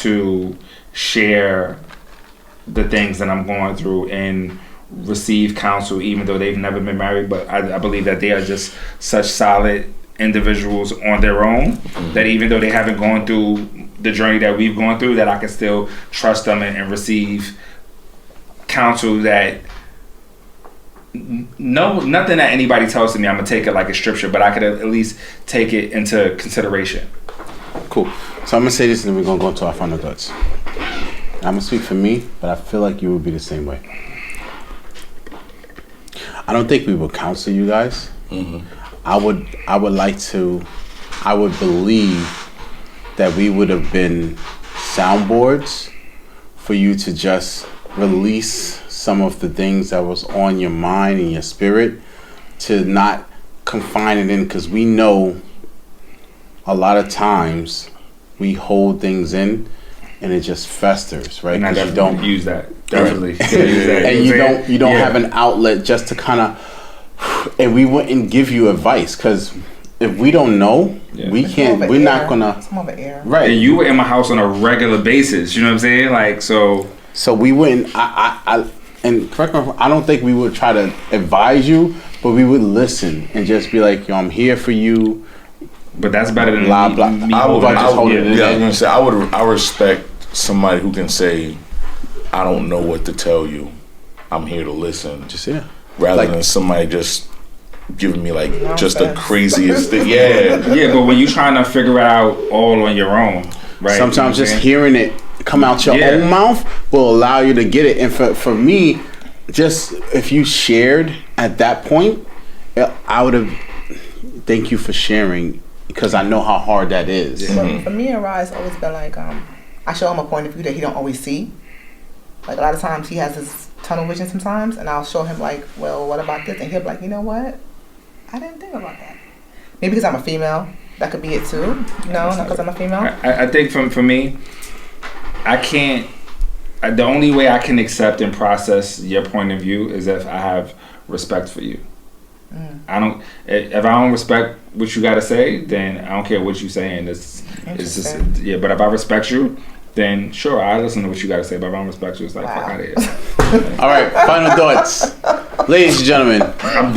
to share the things that I'm going through and receive counsel, even though they've never been married. But I believe that they are just such solid individuals on their own, that even though they haven't gone through the journey that we've gone through, that I can still trust them and receive counsel that nothing that anybody tells to me I'm gonna take it like a scripture, but I could at least take it into consideration. Cool. So I'm gonna say this, and then we're gonna go into our final thoughts. I'm gonna speak for me, but I feel like you would be the same way. I don't think we would counsel you guys. I would believe that we would have been soundboards for you to just release some of the things that was on your mind and your spirit, to not confine it in, because we know a lot of times we hold things in and it just festers, right? And I Because definitely use that. Definitely. Use that. And you don't Yeah. have an outlet just to kind of, and we wouldn't give you advice, because if we don't know, Yeah. we can't. More of We're an not air. gonna. It's more of an air. Right. And you were in my house on a regular basis. You know what I'm saying? Like, so. So we wouldn't. And correct me if I don't think we would try to advise you, but we would listen and just be like, "Yo, I'm here for you." But that's better than Blah, me, blah. me I holding would it. just hold it in. Yeah, I was gonna say I respect somebody who can say, I don't know what to tell you. I'm here to listen. Just yeah. Rather like- than somebody just giving me like just the Nonsense. craziest thing. Yeah. Yeah, but when you're trying to figure it out all on your own, right? Sometimes You know what I'm just saying? hearing it come out your Yeah. own mouth will allow you to get it. And for me, just if you shared at that point, I would have. Thank you for sharing, because I know how hard that is. For me and Rye's always been like, I show him a point of view that he don't always see. Like a lot of times he has this tunnel vision sometimes, and I'll show him like, well, what about this? And he'll be like, you know what? I didn't think about that. Maybe because I'm a female, that could be it too. No, not because I'm a female. I think for me, I can't. The only way I can accept and process your point of view is if I have respect for you. I don't. If I don't respect what you got to say, then I don't care what you're saying. It's just yeah. But if I respect you, then sure, I listen to what you got to say. But if I don't respect you, it's like fuck out of here. All right, final thoughts, ladies and gentlemen. I'm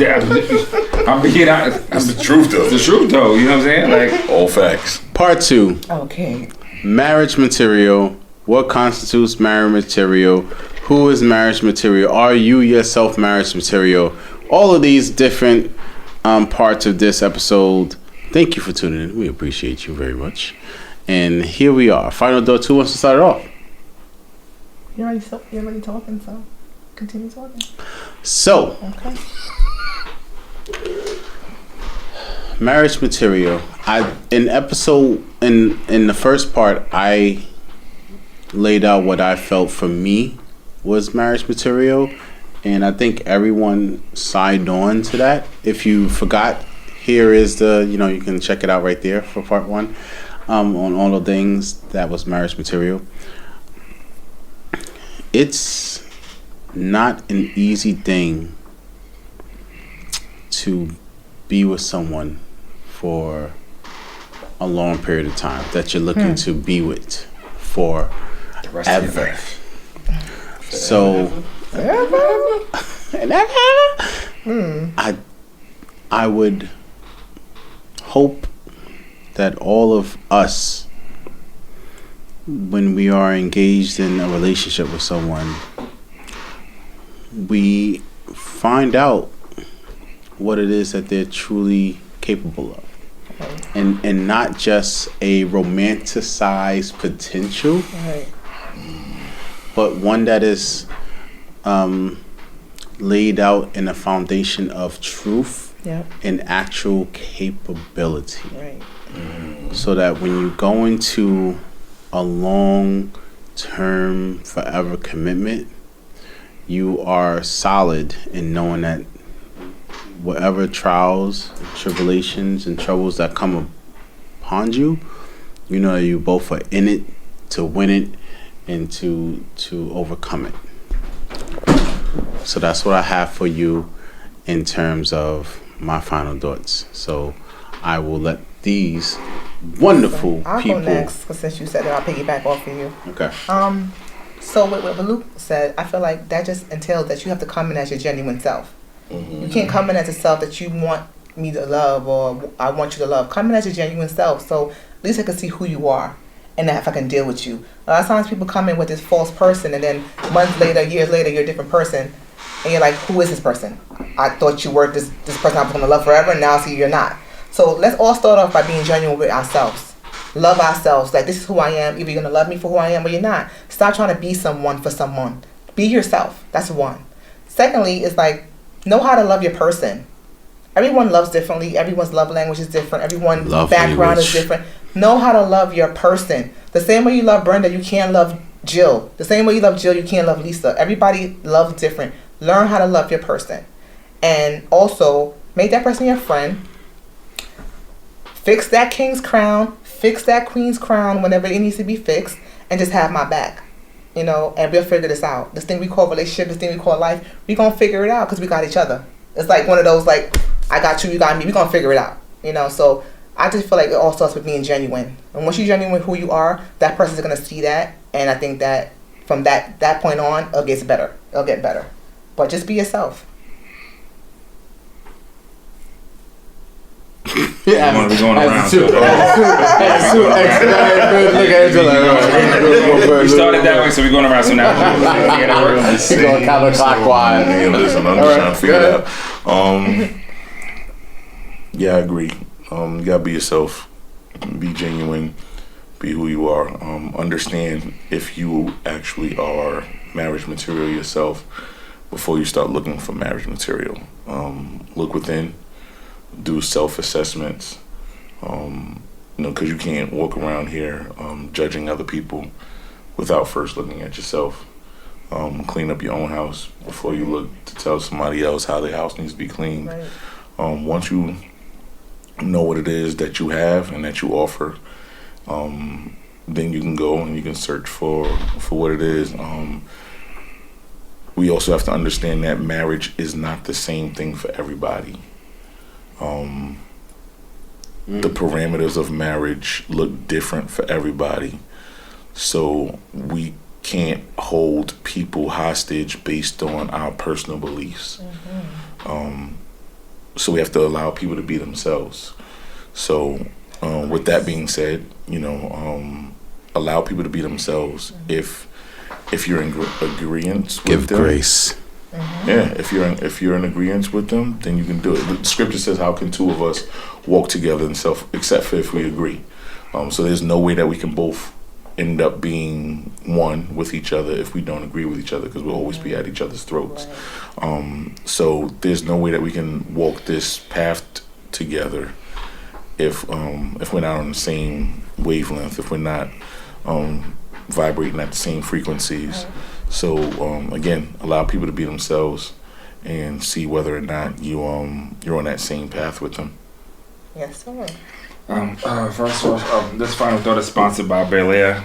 being honest. It's the truth though. It's the truth though. You know what I'm saying? Like. All facts. Part 2. Okay. Marriage material. What constitutes marriage material? Who is marriage material? Are you yourself marriage material? All of these different parts of this episode. Thank you for tuning in. We appreciate you very much. And here we are. Final thought. Who wants to start it off? You're already talking, so continue talking. So, Okay. marriage material. In the first part, I laid out what I felt for me was marriage material, and I think everyone signed on to that. If you forgot, here is you can check it out right there for part 1 on all the things that was marriage material. It's not an easy thing to be with someone for a long period of time that you're looking to be with for The rest of your ever. life. So, I would hope that all of us, when we are engaged in a relationship with someone, we find out what it is that they're truly capable of. And not just a romanticized potential, Right. but one that is laid out in a foundation of truth Yep. and actual capability. Right. So that when you go into a long-term, forever commitment, you are solid in knowing that whatever trials, tribulations, and troubles that come upon you, you know you both are in it to win it and to overcome it. So that's what I have for you in terms of my final thoughts. So I will let these wonderful I'll people. go next, 'cause since you said that, I'll piggyback off of you. Okay. So what Luke said, I feel like that just entails that you have to come in as your genuine self. You can't come in as a self that you want me to love or I want you to love. Come in as your genuine self, so at least I can see who you are, and if I can deal with you. A lot of times people come in with this false person, and then months later, years later, you're a different person, and you're like, who is this person? I thought you were this person I was gonna love forever, and now I see you're not. So let's all start off by being genuine with ourselves. Love ourselves. Like, this is who I am. Either you're gonna love me for who I am or you're not. Stop trying to be someone for someone. Be yourself. That's one. Secondly, is like, know how to love your person. Everyone loves differently. Everyone's love language is different. Everyone's background is different. Know how to love your person. The same way you love Brenda, you can't love Jill. The same way you love Jill, you can't love Lisa. Everybody loves different. Learn how to love your person. And also, make that person your friend. Fix that king's crown. Fix that queen's crown whenever it needs to be fixed. And just have my back. You know, and we'll figure this out. This thing we call relationship, this thing we call life, we're going to figure it out because we got each other. It's like one of those, like, I got you, you got me. We're going to figure it out. You know, so I just feel like it all starts with being genuine. And once you're genuine with who you are, that person's going to see that. And I think that from that point on, it gets better. It'll get better. But just be yourself. Yeah, want to be going around. We started that way, so we're going around. So now we're going counterclockwise. Hey, listen, I'm just trying to figure it out. Yeah, I agree. You gotta be yourself, be genuine, be who you are. Understand if you actually are marriage material yourself before you start looking for marriage material. Look within. Do self-assessments, because you can't walk around here judging other people without first looking at yourself. Clean up your own house before you look to tell somebody else how their house needs to be cleaned. Right. Once you know what it is that you have and that you offer, then you can go and you can search for what it is. We also have to understand that marriage is not the same thing for everybody. The parameters of marriage look different for everybody, so we can't hold people hostage based on our personal beliefs. So we have to allow people to be themselves. So with that being said, allow people to be themselves. If you're in agreement with Give them, grace. yeah, if you're in agreement with them, then you can do it. The scripture says, "How can two of us walk together except for if we agree?" So there's no way that we can both end up being one with each other if we don't agree with each other, because we'll always be at each other's throats. So there's no way that we can walk this path together if we're not on the same wavelength, if we're not vibrating at the same frequencies. So again, allow people to be themselves and see whether or not you're on that same path with them. Yes, sir. First of all, this final thought is sponsored by Bel Air.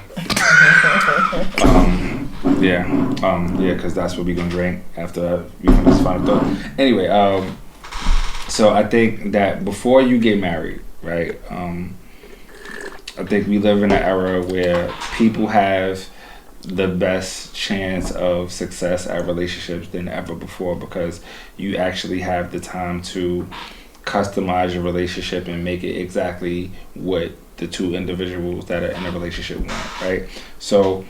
Because that's what we're gonna drink after we finish this final thought. Anyway, so I think that before you get married, right? I think we live in an era where people have the best chance of success at relationships than ever before, because you actually have the time to customize your relationship and make it exactly what the two individuals that are in a relationship want, right? So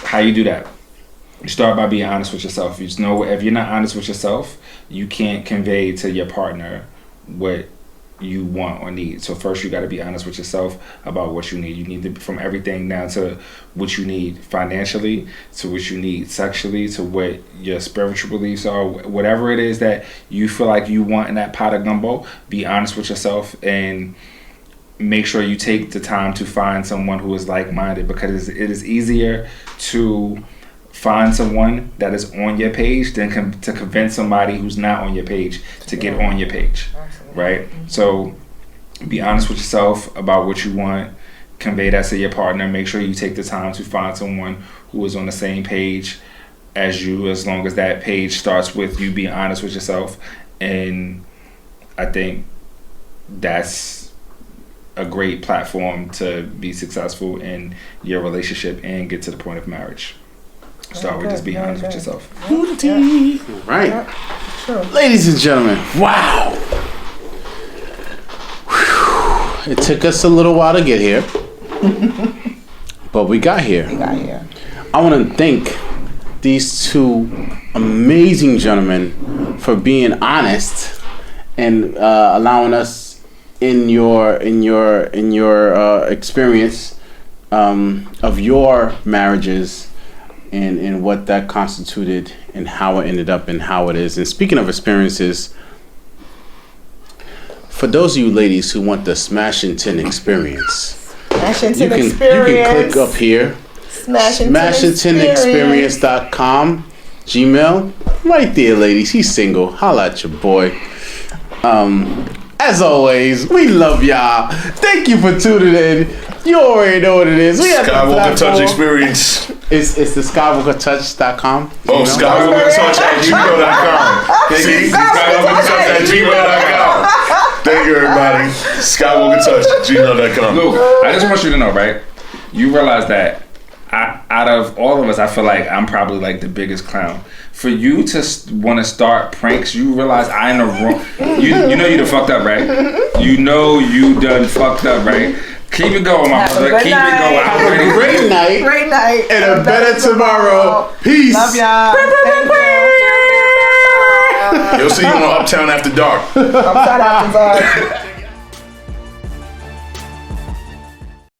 how you do that? You start by being honest with yourself. You just know if you're not honest with yourself, you can't convey to your partner what you want or need. So first you got to be honest with yourself about what you need. You need to, from everything down to what you need financially, to what you need sexually, to what your spiritual beliefs are, whatever it is that you feel like you want in that pot of gumbo. Be honest with yourself and make sure you take the time to find someone who is like-minded, because it is easier to find someone that is on your page than to convince somebody who's not on your page to get on your page, right? So be honest with yourself about what you want. Convey that to your partner. Make sure you take the time to find someone who is on the same page as you, as long as that page starts with you being honest with yourself. And I think that's a great platform to be successful in your relationship and get to the point of marriage. Start with just being honest with yourself. Right. Yeah, true. Ladies and gentlemen, wow. Whew. It took us a little while to get here, but we got here. I want to thank these two amazing gentlemen for being honest and allowing us in your experience of your marriages and what that constituted and how it ended up and how it is. And speaking of experiences, for those of you ladies who want the Smashington experience, you can click up here, Smashingtonexperience.com, Gmail, right there, ladies. He's single. Holla at your boy. As always, we love y'all. Thank you for tuning in. You already know what it is. We have Skywalker Touch Experience. It's the SkywalkerTouch.com. Oh, SkywalkerTouch@gmail.com. See, SkywalkerTouch@gmail.com. Thank you, everybody. SkywalkerTouch@gmail.com. Luke, I just want you to know, right? You realize that out of all of us, I feel like I'm probably like the biggest clown. For you to want to start pranks, you realize I in the wrong. You know you done fucked up, right? You know you done fucked up, right? Keep it going, my brother. Keep it going. Have a great night. Great night. And a better tomorrow. Peace. Love y'all. Thank you. You'll see you on Uptown After Dark. I'm sorry, after dark.